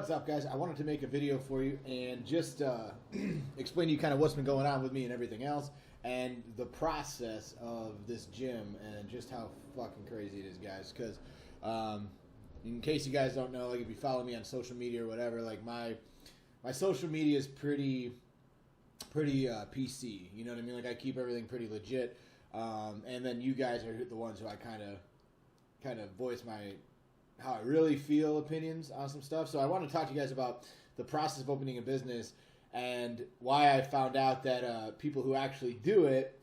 What's up, guys? I wanted to make a video for you and just explain to you kind of what's been going on with me and everything else, and the process of this gym and just how fucking crazy it is, guys. Because in case you guys don't know, like if you follow me on social media or whatever, like my social media is pretty PC. You know what I mean? Like I keep everything pretty legit, and then you guys are the ones who I kind of voice my how I really feel opinions on some stuff. So I want to talk to you guys about the process of opening a business and why I found out that people who actually do it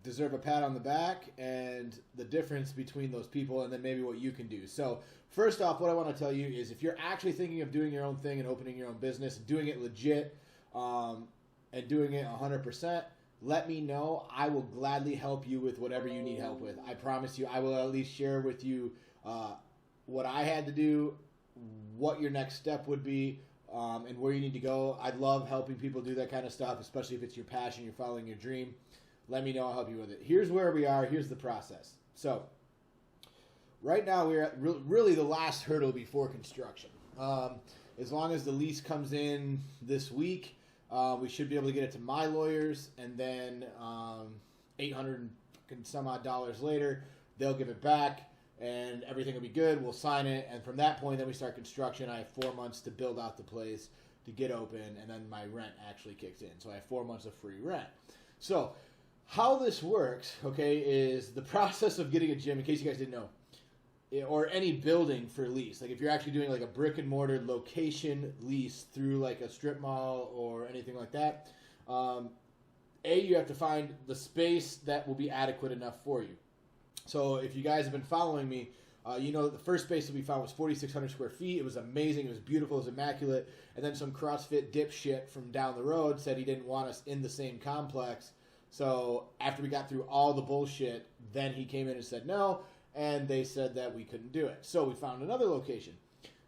deserve a pat on the back, and the difference between those people, and then maybe what you can do. So first off, what I want to tell you is if you're actually thinking of doing your own thing and opening your own business, doing it legit, and doing it 100%, let me know. I will gladly help you with whatever you need help with. I promise you, I will at least share with you what I had to do, what your next step would be, and where you need to go. I love helping people do that kind of stuff, especially if it's your passion, you're following your dream. Let me know, I'll help you with it. Here's where we are. Here's the process. So right now we're at really the last hurdle before construction. As long as the lease comes in this week, we should be able to get it to my lawyers, and then $800 and some odd dollars later, they'll give it back, and everything will be good. We'll sign it, and from that point, then we start construction. I have 4 months to build out the place to get open, and then my rent actually kicks in. So I have 4 months of free rent. So how this works, okay, is the process of getting a gym, in case you guys didn't know, or any building for lease. Like if you're actually doing like a brick and mortar location lease through like a strip mall or anything like that, you have to find the space that will be adequate enough for you. So if you guys have been following me, you know that the first space that we found was 4,600 square feet. It was amazing. It was beautiful. It was immaculate. And then some CrossFit dipshit from down the road said he didn't want us in the same complex. So after we got through all the bullshit, then he came in and said no, and they said that we couldn't do it. So we found another location.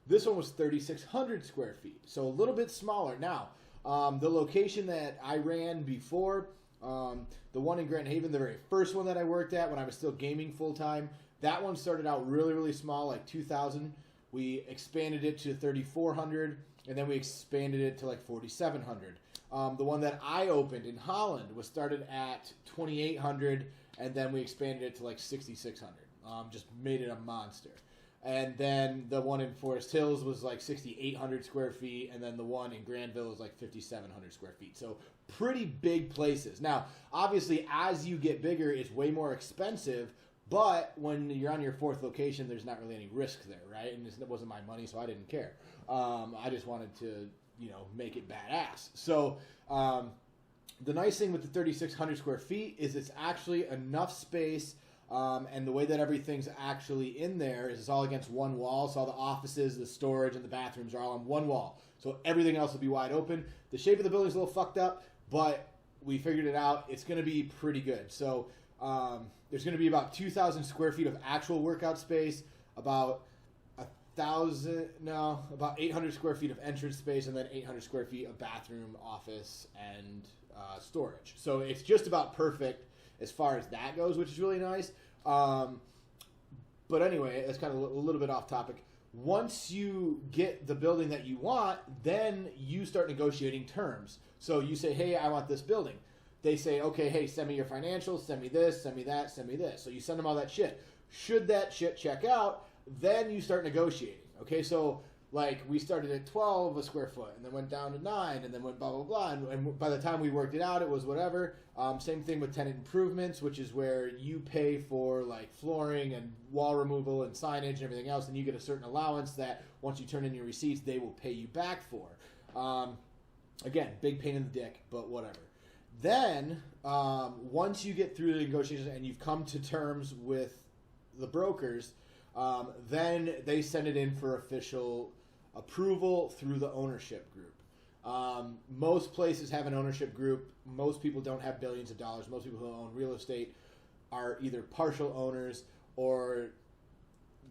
This one was 3,600 square feet, so a little bit smaller. Now, the location that I ran before, the one in Grand Haven, the very first one that I worked at when I was still gaming full-time, that one started out really, really small, like 2,000. We expanded it to 3,400, and then we expanded it to like 4,700. The one that I opened in Holland was started at 2,800, and then we expanded it to like 6,600. Just made it a monster. And then the one in Forest Hills was like 6,800 square feet, and then the one in Granville is like 5,700 square feet. So pretty big places. Now, obviously, as you get bigger, it's way more expensive, but when you're on your fourth location, there's not really any risk there, right? And it wasn't my money, so I didn't care. I just wanted to, make it badass. So the nice thing with the 3,600 square feet is it's actually enough space. And the way that everything's actually in there is it's all against one wall. So all the offices, the storage, and the bathrooms are all on one wall. So everything else will be wide open. The shape of the building's a little fucked up, but we figured it out. It's going to be pretty good. So there's going to be about 2,000 square feet of actual workout space, about 800 square feet of entrance space, and then 800 square feet of bathroom, office, and storage. So it's just about perfect as far as that goes, which is really nice. But anyway, that's kind of a little bit off topic. Once you get the building that you want, then you start negotiating terms. So you say, hey, I want this building. They say, okay, hey, send me your financials, send me this, send me that, send me this. So you send them all that shit. Should that shit check out, then you start negotiating. Okay, so like we started at 12 a square foot, and then went down to 9, and then went blah, blah, blah. And by the time we worked it out, it was whatever. Same thing with tenant improvements, which is where you pay for like flooring and wall removal and signage and everything else, and you get a certain allowance that once you turn in your receipts, they will pay you back for. Again, big pain in the dick, but whatever. Then, once you get through the negotiations and you've come to terms with the brokers, then they send it in for official approval through the ownership group. Most places have an ownership group. Most people don't have billions of dollars. Most people who own real estate are either partial owners, or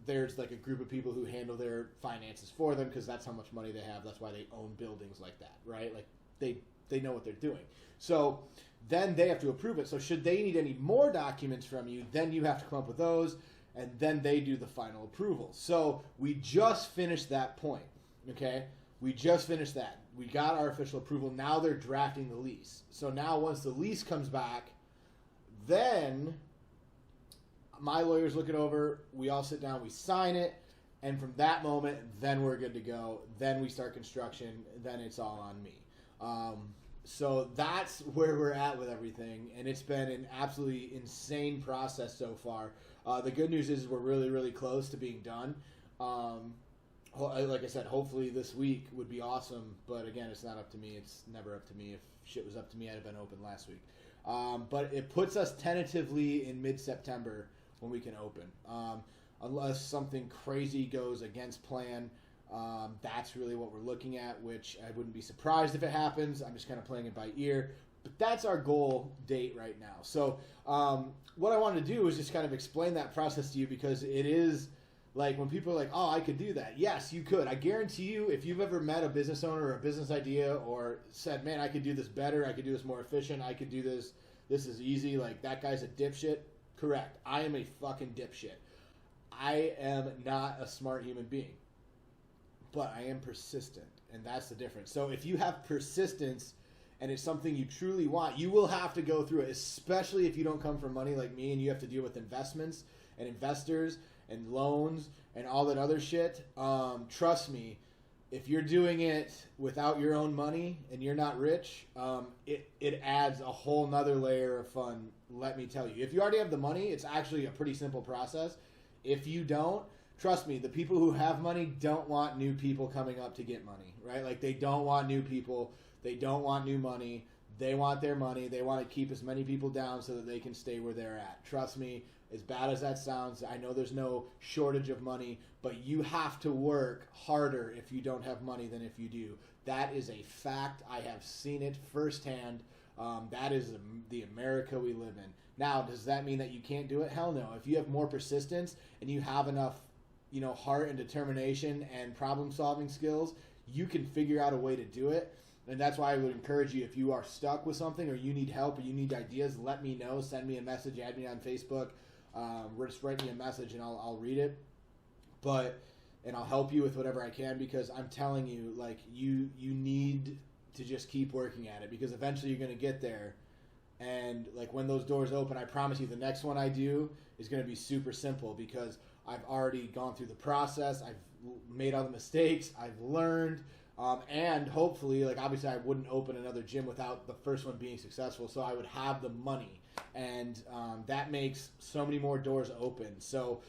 there's like a group of people who handle their finances for them because that's how much money they have. That's why they own buildings like that, right? Like they know what they're doing. So then they have to approve it. So should they need any more documents from you, then you have to come up with those. and then they do the final approval. So we just finished that point, okay? We just finished that. We got our official approval. Now they're drafting the lease. So now once the lease comes back, then my lawyers look it over. We all sit down. We sign it. And from that moment, then we're good to go. Then we start construction. Then it's all on me. So that's where we're at with everything. And it's been an absolutely insane process so far. The good news is we're really, really close to being done. Like I said, hopefully this week would be awesome. But again, it's not up to me. It's never up to me. If shit was up to me, I'd have been open last week. But it puts us tentatively in mid-September when we can open. Unless something crazy goes against plan, that's really what we're looking at, which I wouldn't be surprised if it happens. I'm just kind of playing it by ear. But that's our goal date right now. So what I wanted to do is just kind of explain that process to you, because it is like when people are like, oh, I could do that. Yes, you could. I guarantee you, if you've ever met a business owner or a business idea or said, man, I could do this better, I could do this more efficient, I could do this, this is easy, like that guy's a dipshit. Correct. I am a fucking dipshit. I am not a smart human being, but I am persistent, and that's the difference. So if you have persistence and it's something you truly want, you will have to go through it, especially if you don't come from money like me and you have to deal with investments and investors and loans and all that other shit. Trust me, if you're doing it without your own money and you're not rich, it adds a whole nother layer of fun, let me tell you. If you already have the money, it's actually a pretty simple process. If you don't, trust me, the people who have money don't want new people coming up to get money, right? Like, they don't want new people. They don't want new money. They want their money. They want to keep as many people down so that they can stay where they're at. Trust me, as bad as that sounds, I know there's no shortage of money, but you have to work harder if you don't have money than if you do. That is a fact. I have seen it firsthand. That is the America we live in. Now, does that mean that you can't do it? Hell no. If you have more persistence and you have enough, heart and determination and problem-solving skills, you can figure out a way to do it. And that's why I would encourage you, if you are stuck with something or you need help or you need ideas, let me know. Send me a message. Add me on Facebook. Just write me a message and I'll read it. And I'll help you with whatever I can, because I'm telling you, like, you need to just keep working at it, because eventually you're going to get there. And like when those doors open, I promise you the next one I do is going to be super simple, because I've already gone through the process. I've made all the mistakes. I've learned. And hopefully, like, obviously I wouldn't open another gym without the first one being successful. So I would have the money. And that makes so many more doors open. So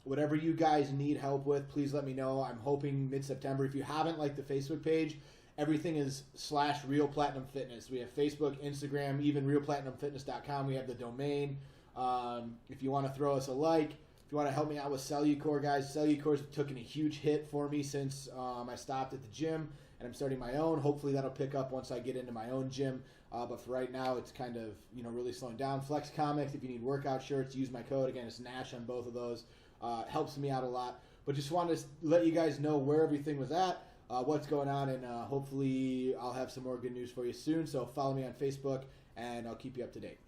whatever you guys need help with, please let me know. I'm hoping mid-September. If you haven't liked the Facebook page, everything is /Real Platinum Fitness. We have Facebook, Instagram, even realplatinumfitness.com. We have the domain. If you want to throw us a like, if you want to help me out with Cellucor, guys, Cellucor's taken a huge hit for me since I stopped at the gym, and I'm starting my own. Hopefully that'll pick up once I get into my own gym. But for right now, it's kind of, really slowing down. Flex Comics, if you need workout shirts, use my code. Again, it's Nash on both of those. It helps me out a lot. But just wanted to let you guys know where everything was at. What's going on, and hopefully I'll have some more good news for you soon. So follow me on Facebook, and I'll keep you up to date.